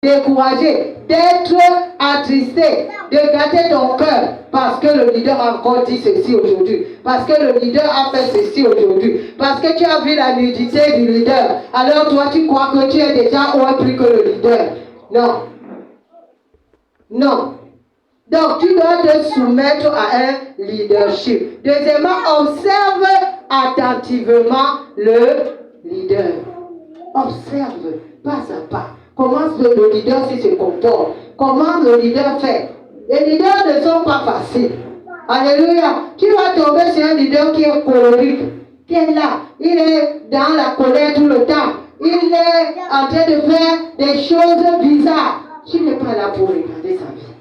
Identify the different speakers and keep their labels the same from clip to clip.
Speaker 1: découragé, d'être attristé, de gâter ton cœur parce que le leader a encore dit ceci aujourd'hui, parce que le leader a fait ceci aujourd'hui, parce que tu as vu la nudité du leader. Alors toi, tu crois que tu es déjà au plus que le leader. Non. Non. Donc, tu dois te soumettre à un leadership. Deuxièmement, observe attentivement le leader. Observe, pas à pas. Comment le leader se comporte. Comment le leader fait. Les leaders ne sont pas faciles. Alléluia. Tu vas tomber sur un leader qui est colérique, qui est là. Il est dans la colère tout le temps. Il est en train de faire des choses bizarres. Tu n'es pas là pour regarder sa vie.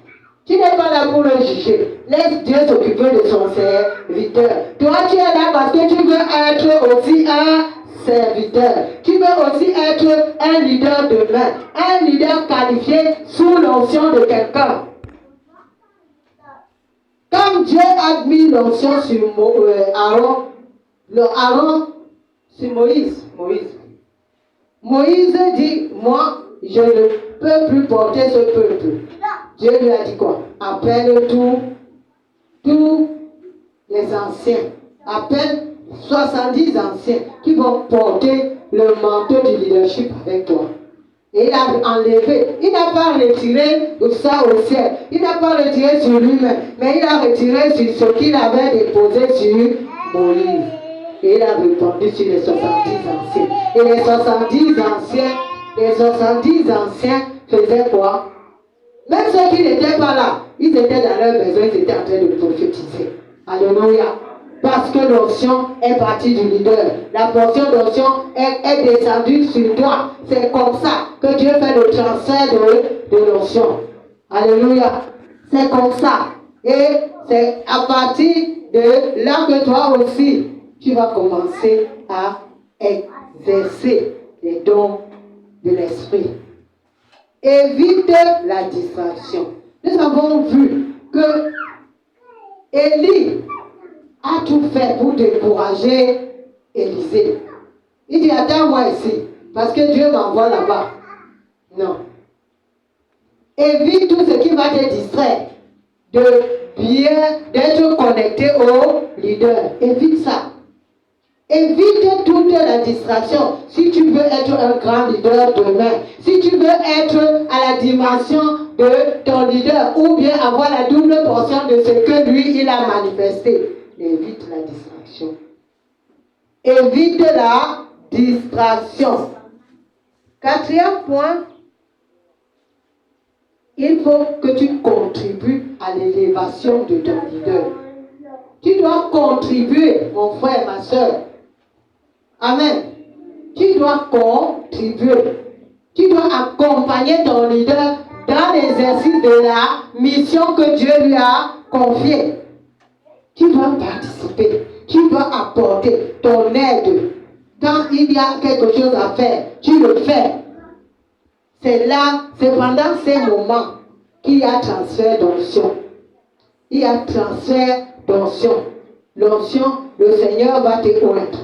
Speaker 1: Tu n'es pas là pour le juger. Laisse Dieu s'occuper de son serviteur. Toi, tu es là parce que tu veux être aussi un serviteur. Tu veux aussi être un leader demain. Un leader qualifié sous l'onction de quelqu'un. Comme Dieu a mis l'onction sur Aaron, Aaron, c'est Moïse. Moïse dit, moi, je ne peux plus porter ce peuple. Dieu lui a dit quoi? Appelle tous les anciens. Appelle 70 anciens qui vont porter le manteau du leadership avec toi. Et il a enlevé, il n'a pas retiré ça au ciel, il n'a pas retiré sur lui-même, mais il a retiré sur ce qu'il avait déposé sur Moïse. Et il a répondu sur les 70 anciens. Et les 70 anciens faisaient quoi? Même ceux qui n'étaient pas là, ils étaient dans leur maison, ils étaient en train de prophétiser. Alléluia. Parce que l'onction est partie du leader. La portion d'onction est descendue sur toi. C'est comme ça que Dieu fait le transfert de l'onction. Alléluia. C'est comme ça. Et c'est à partir de là que toi aussi, tu vas commencer à exercer les dons de l'esprit. Évite la distraction. Nous avons vu que Élie a tout fait pour décourager Élisée. Il dit, attends-moi ici, parce que Dieu m'envoie là-bas. Non. Évite tout ce qui va te distraire d'être connecté au leader. Évite ça. Évite toute la distraction. Si tu veux être un grand leader demain, si tu veux être à la dimension de ton leader, ou bien avoir la double portion de ce que lui, il a manifesté, évite la distraction. Évite la distraction. Quatrième point, il faut que tu contribues à l'élévation de ton leader. Tu dois contribuer, mon frère, ma soeur. Amen. Tu dois contribuer. Tu dois accompagner ton leader dans l'exercice de la mission que Dieu lui a confiée. Tu dois participer. Tu dois apporter ton aide. Quand il y a quelque chose à faire, tu le fais. C'est là, c'est pendant ces moments qu'il y a transfert d'onction. Il y a transfert d'onction. L'onction, le Seigneur va te oindre.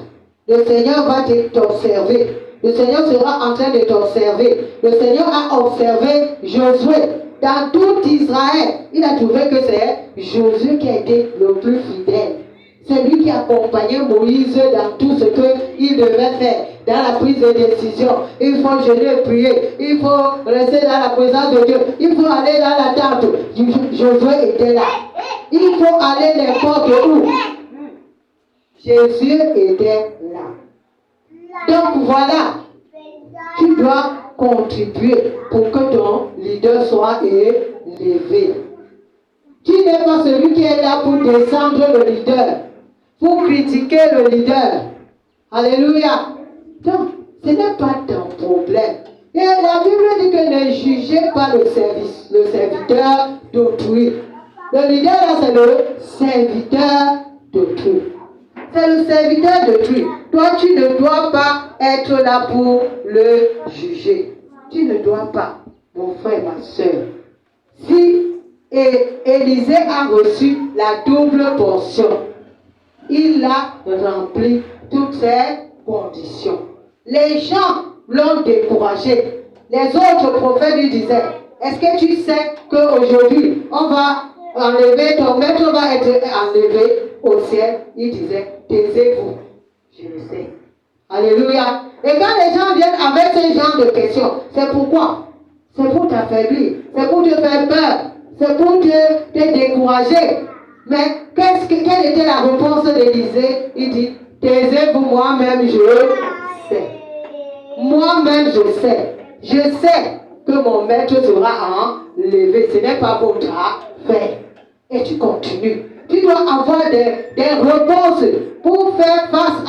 Speaker 1: Le Seigneur va t'observer. Le Seigneur sera en train de t'observer. Le Seigneur a observé Josué. Dans tout Israël, il a trouvé que c'est Josué qui a été le plus fidèle. C'est lui qui accompagnait Moïse dans tout ce qu'il devait faire, dans la prise de décision. Il faut jeûner et prier. Il faut rester dans la présence de Dieu. Il faut aller dans la tente. Josué était là. Il faut aller n'importe où. Jésus était là. Donc voilà, tu dois contribuer pour que ton leader soit élevé. Tu n'es pas celui qui est là pour descendre le leader, pour critiquer le leader. Alléluia. Donc, ce n'est pas ton problème. Et la Bible dit que ne jugez pas le serviteur d'autrui. Le leader là, c'est le serviteur d'autrui. C'est le serviteur d'autrui. Toi, tu ne dois pas être là pour le juger. Tu ne dois pas, mon frère, ma soeur. Si Élisée a reçu la double portion, il a rempli toutes ces conditions. Les gens l'ont découragé. Les autres prophètes lui disaient, est-ce que tu sais qu'aujourd'hui, on va enlever, ton maître va être enlevé au ciel? Il disait, taisez-vous. Je le sais. Alléluia. Et quand les gens viennent avec ce genre de questions, c'est pourquoi? C'est pour t'affaiblir, c'est pour te faire peur, c'est pour te décourager. Mais quelle était la réponse d'Élisée? Il dit, taisez-vous, moi-même je sais. Moi-même je sais. Je sais que mon maître sera enlevé. Ce n'est pas votre affaire. Et tu continues. Tu dois avoir des réponses pour faire face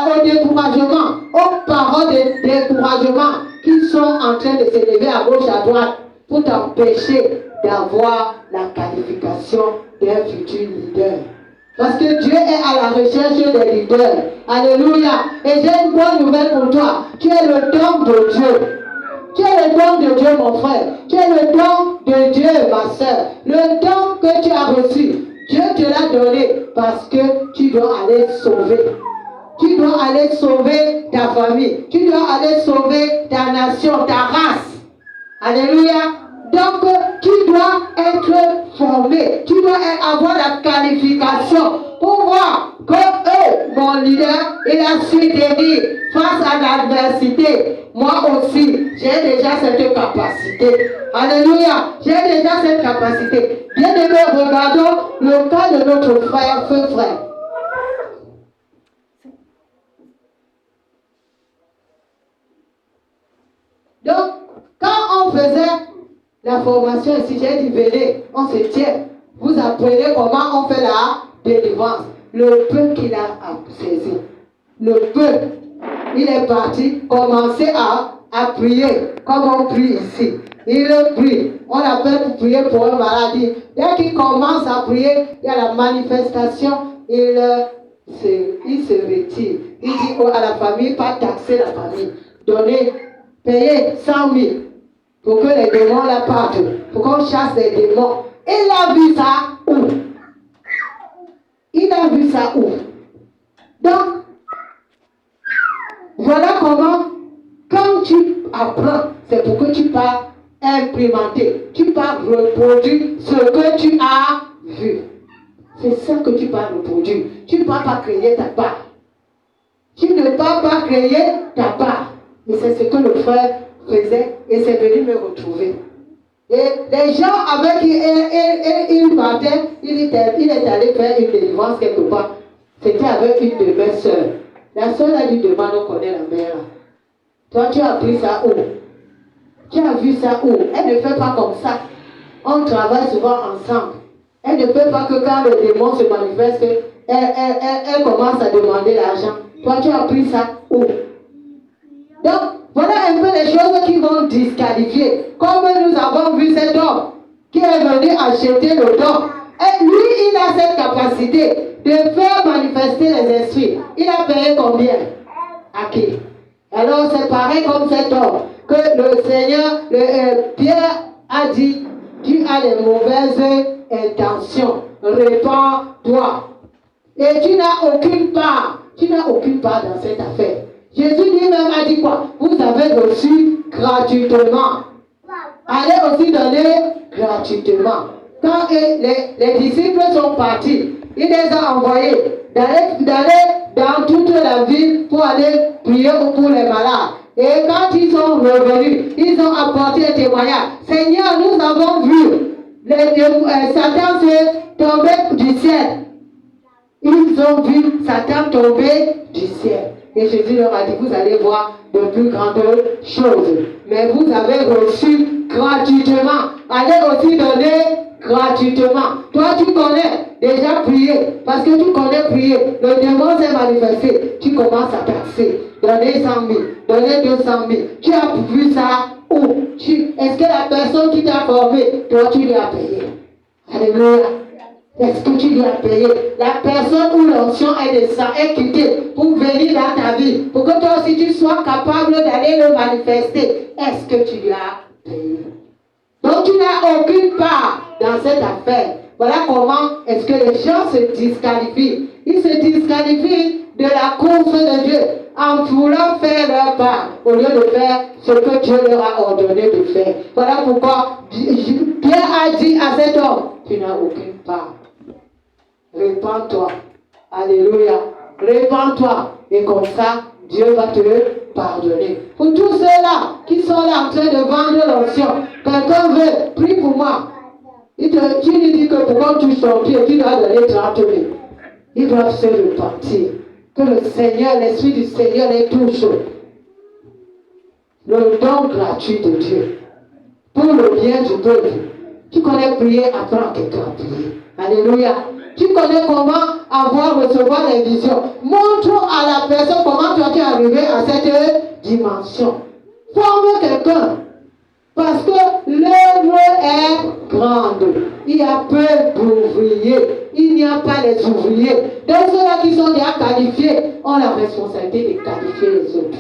Speaker 1: au découragement, aux paroles de découragement qui sont en train de s'élever à gauche, à droite, pour t'empêcher d'avoir la qualification d'un futur leader. Parce que Dieu est à la recherche des leaders. Alléluia. Et j'ai une bonne nouvelle pour toi. Tu es le don de Dieu. Tu es le don de Dieu, mon frère. Tu es le don de Dieu, ma soeur. Le don que tu as reçu, Dieu te l'a donné parce que tu dois aller sauver. Tu dois aller sauver ta famille. Tu dois aller sauver ta nation, ta race. Alléluia. Donc, tu dois être formé. Tu dois avoir la qualification pour voir que mon leader, il a su tenir face à l'adversité. Moi aussi, j'ai déjà cette capacité. Alléluia. J'ai déjà cette capacité. Bien aimé, regardons le cas de notre frère, feu frère. Donc, quand on faisait la formation ici, j'ai dit, venez, on se tient. Vous apprenez comment on fait la délivrance. Le peu qu'il a saisi. Le peu. Il est parti commencer à prier, comme on prie ici. Il prie. On appelle pour prier pour un maladie. Dès qu'il commence à prier, il y a la manifestation. Il se retire. Il dit à la famille, pas taxer la famille. Donnez, payez 100 000 pour que les démons la partent. Pour qu'on chasse les démons. Il a vu ça où? Il a vu ça où? Donc, voilà comment, quand tu apprends, c'est pour que tu pars implémenter, tu pars reproduire ce que tu as vu. C'est ça que tu pars reproduire. Tu ne pars pas créer ta part. Tu ne pars pas créer ta part. Mais c'est ce que le frère faisait et c'est venu me retrouver. Et les gens avec qui il partait, il est allé faire une délivrance quelque part. C'était avec une de mes soeurs. La soeur a dit demain, on connaît la mère. Toi, tu as appris ça où? Tu as vu ça où? Elle ne fait pas comme ça. On travaille souvent ensemble. Elle ne fait pas que quand le démon se manifeste, elle commence à demander l'argent. Toi, tu as appris ça où? Donc, voilà un peu les choses qui vont disqualifier. Comme nous avons vu cet homme qui est venu acheter le don. Et lui, il a cette capacité de faire manifester les esprits. Il a payé combien? À qui? Alors c'est pareil comme cet homme que le Seigneur, Pierre a dit, tu as les mauvaises intentions, répands-toi. Et tu n'as aucune part dans cette affaire. Jésus lui-même a dit quoi? Vous avez reçu gratuitement. Allez aussi donner gratuitement. Quand les disciples sont partis, il les a envoyés d'aller dans toute la ville pour aller prier pour les malades. Et quand ils sont revenus, ils ont apporté un témoignage. Seigneur, nous avons vu Satan se tomber du ciel. Ils ont vu Satan tomber du ciel. Et Jésus leur a dit, vous allez voir de plus grandes choses. Mais vous avez reçu gratuitement. Allez aussi donner gratuitement. Toi, tu connais déjà prier. Parce que tu connais prier. Le démon s'est manifesté. Tu commences à taxer. Donner 100 000. Donner 200 000. Tu as vu ça où? Est-ce que la personne qui t'a formé, toi, tu lui as payé? Alléluia. Est-ce que tu lui as payé? La personne où l'onction est quittée pour venir dans ta vie, pour que toi aussi tu sois capable d'aller le manifester. Est-ce que tu lui as payé? Donc tu n'as aucune part dans cette affaire. Voilà comment est-ce que les gens se disqualifient. Ils se disqualifient de la course de Dieu en voulant faire leur part au lieu de faire ce que Dieu leur a ordonné de faire. Voilà pourquoi Pierre a dit à cet homme, tu n'as aucune part. Répands-toi. Alléluia. Répands-toi. Et comme ça, Dieu va te pardonner. Pour tous ceux-là qui sont là en train de vendre l'onction, quelqu'un veut, prie pour moi. Tu lui dis que pourquoi tu son pied, tu dois donner 30 000. Ils doivent se repentir. Que le Seigneur, l'Esprit du Seigneur les touche. Le don gratuit de Dieu. Pour le bien du peuple. Tu connais prier, apprends quelqu'un à prier. Alléluia. Tu connais comment recevoir les visions. Montre à la personne comment toi tu es arrivé à cette dimension. Forme quelqu'un. Parce que l'œuvre est grande. Il y a peu d'ouvriers. Il n'y a pas les ouvriers. Donc ceux-là qui sont déjà qualifiés ont la responsabilité de qualifier les autres.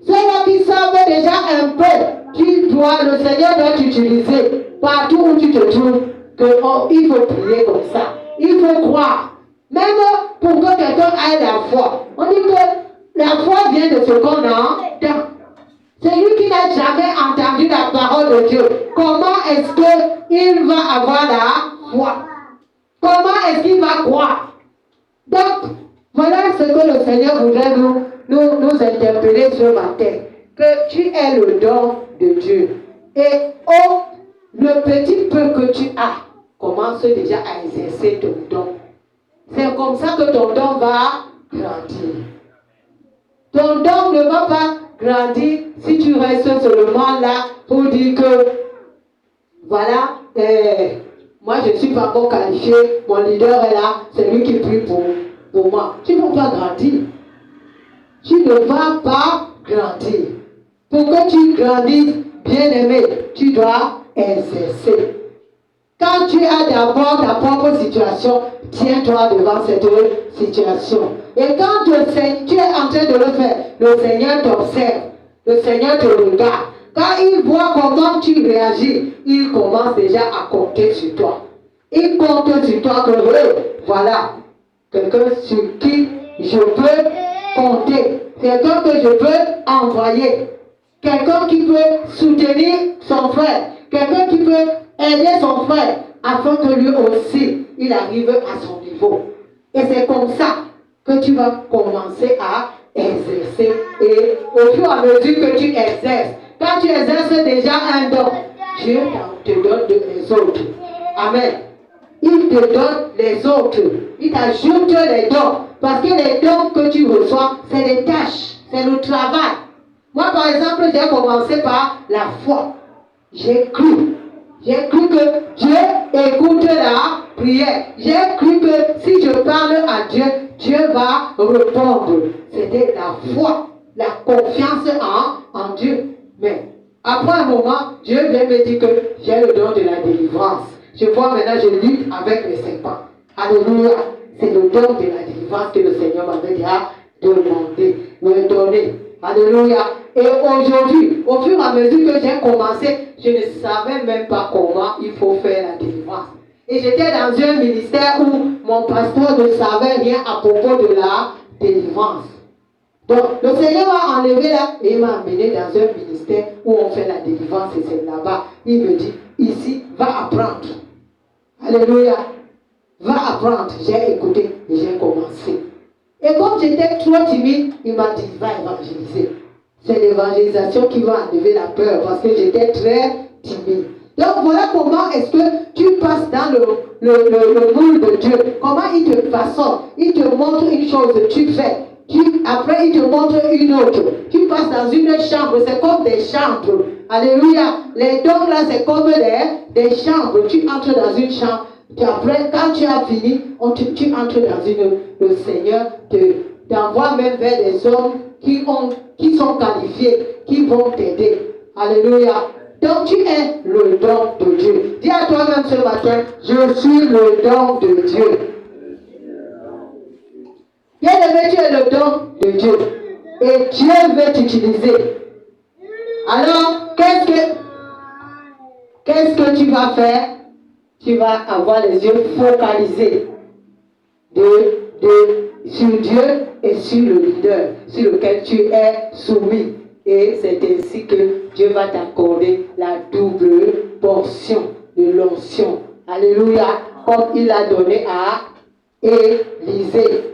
Speaker 1: Ceux-là qui savent déjà un peu, le Seigneur doit t'utiliser partout où tu te trouves, qu'il faut prier comme ça. Il faut croire. Même pour que quelqu'un ait la foi. On dit que la foi vient de ce qu'on entend. Celui qui n'a jamais entendu la parole de Dieu, comment est-ce qu'il va avoir la foi? Comment est-ce qu'il va croire? Donc, voilà ce que le Seigneur voudrait nous interpeller ce matin. Que tu es le don de Dieu. Et le petit peu que tu as, commence déjà à exercer ton don. C'est comme ça que ton don va grandir. Ton don ne va pas grandir si tu restes seulement là pour dire que voilà, moi je ne suis pas encore qualifié, mon leader est là, c'est lui qui prie pour moi. Tu ne vas pas grandir. Tu ne vas pas grandir. Pour que tu grandisses, bien-aimé, tu dois exercer. Quand tu as d'abord ta propre situation, tiens-toi devant cette situation. Et quand tu es en train de le faire, le Seigneur t'observe, le Seigneur te regarde. Quand il voit comment tu réagis, il commence déjà à compter sur toi. Il compte sur toi que voilà, quelqu'un sur qui je peux compter, quelqu'un que je peux envoyer, quelqu'un qui peut soutenir son frère, quelqu'un qui peut aider son frère afin que lui aussi, il arrive à son niveau. Et c'est comme ça que tu vas commencer à exercer. Et au fur et à mesure que tu exerces, quand tu exerces déjà un don, Dieu te donne les autres. Amen. Il te donne les autres. Il t'ajoute les dons. Parce que les dons que tu reçois, c'est les tâches, c'est le travail. Moi, par exemple, j'ai commencé par la foi. J'ai cru. J'ai cru que Dieu écoute la prière. J'ai cru que si je parle à Dieu, Dieu va répondre. C'était la foi, la confiance en Dieu. Mais après un moment, Dieu vient me dire que j'ai le don de la délivrance. Je vois maintenant, je lutte avec les serpents. Alléluia. C'est le don de la délivrance que le Seigneur m'avait déjà demandé, me donner. Alléluia. Et aujourd'hui, au fur et à mesure que j'ai commencé, je ne savais même pas comment il faut faire la délivrance. Et j'étais dans un ministère où mon pasteur ne savait rien à propos de la délivrance. Donc, le Seigneur m'a enlevé là et il m'a amené dans un ministère où on fait la délivrance et c'est là-bas. Il me dit, ici, va apprendre. Alléluia. Va apprendre. J'ai écouté et j'ai commencé. Et comme j'étais trop timide, il m'a dit, va évangéliser. C'est l'évangélisation qui va enlever la peur parce que j'étais très timide. Donc voilà comment est-ce que tu passes dans le moule de Dieu. Comment il te façonne. Il te montre une chose, tu fais. Après, il te montre une autre. Tu passes dans une chambre, c'est comme des chambres. Alléluia. Les dons là, c'est comme des chambres. Tu entres dans une chambre. Et après, quand tu as fini, tu entres dans le Seigneur t'envoie même vers des hommes qui sont qualifiés, qui vont t'aider. Alléluia. Donc tu es le don de Dieu. Dis à toi-même ce matin, je suis le don de Dieu. Bien-aimé, tu es le don de Dieu. Et Dieu veut t'utiliser. Alors, qu'est-ce que tu vas faire? Tu vas avoir les yeux focalisés sur Dieu et sur le leader sur lequel tu es soumis. Et c'est ainsi que Dieu va t'accorder la double portion de l'onction. Alléluia, comme il a donné à Élisée.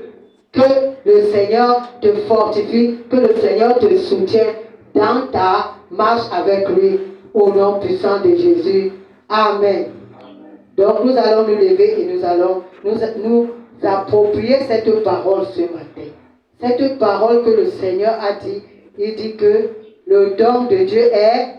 Speaker 1: Que le Seigneur te fortifie, que le Seigneur te soutienne dans ta marche avec lui, au nom puissant de Jésus. Amen. Donc nous allons nous lever et nous allons nous approprier cette parole ce matin. Cette parole que le Seigneur a dit, il dit que le don de Dieu est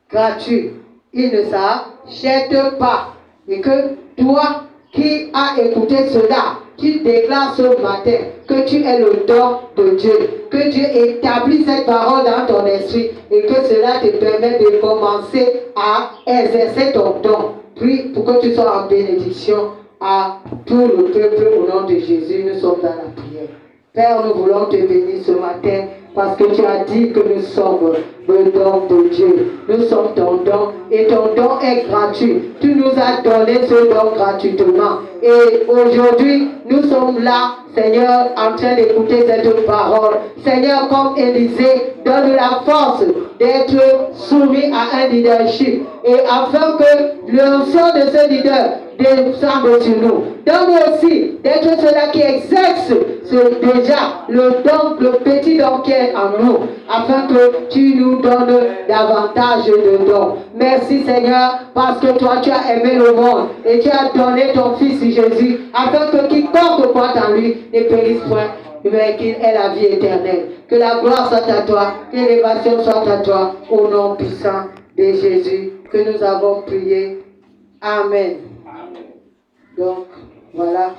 Speaker 1: gratuit. Il ne s'achète pas. Et que toi qui as écouté cela, tu déclares ce matin que tu es le don de Dieu, que Dieu établit cette parole dans ton esprit et que cela te permet de commencer à exercer ton don. Puis pour que tu sois en bénédiction à tout le peuple au nom de Jésus, nous sommes dans la prière. Père, nous voulons te bénir ce matin parce que tu as dit que nous sommes le don de Dieu. Nous sommes ton don et ton don est gratuit. Tu nous as donné ce don gratuitement. Et aujourd'hui, nous sommes là, Seigneur, en train d'écouter cette parole. Seigneur, comme Élisée, donne la force d'être soumis à un leadership. Et afin que l'onction de ce leader descende sur nous. Donne aussi d'être ceux-là qui exercent déjà le don, le petit don qui est en nous, afin que tu nous donnes davantage de dons. Merci Seigneur, parce que toi tu as aimé le monde et tu as donné ton Fils Jésus, afin que quiconque croit en lui ne périsse point, mais qu'il ait la vie éternelle. Que la gloire soit à toi, que l'élévation soit à toi, au nom puissant de Jésus que nous avons prié. Amen. Donc, voilà.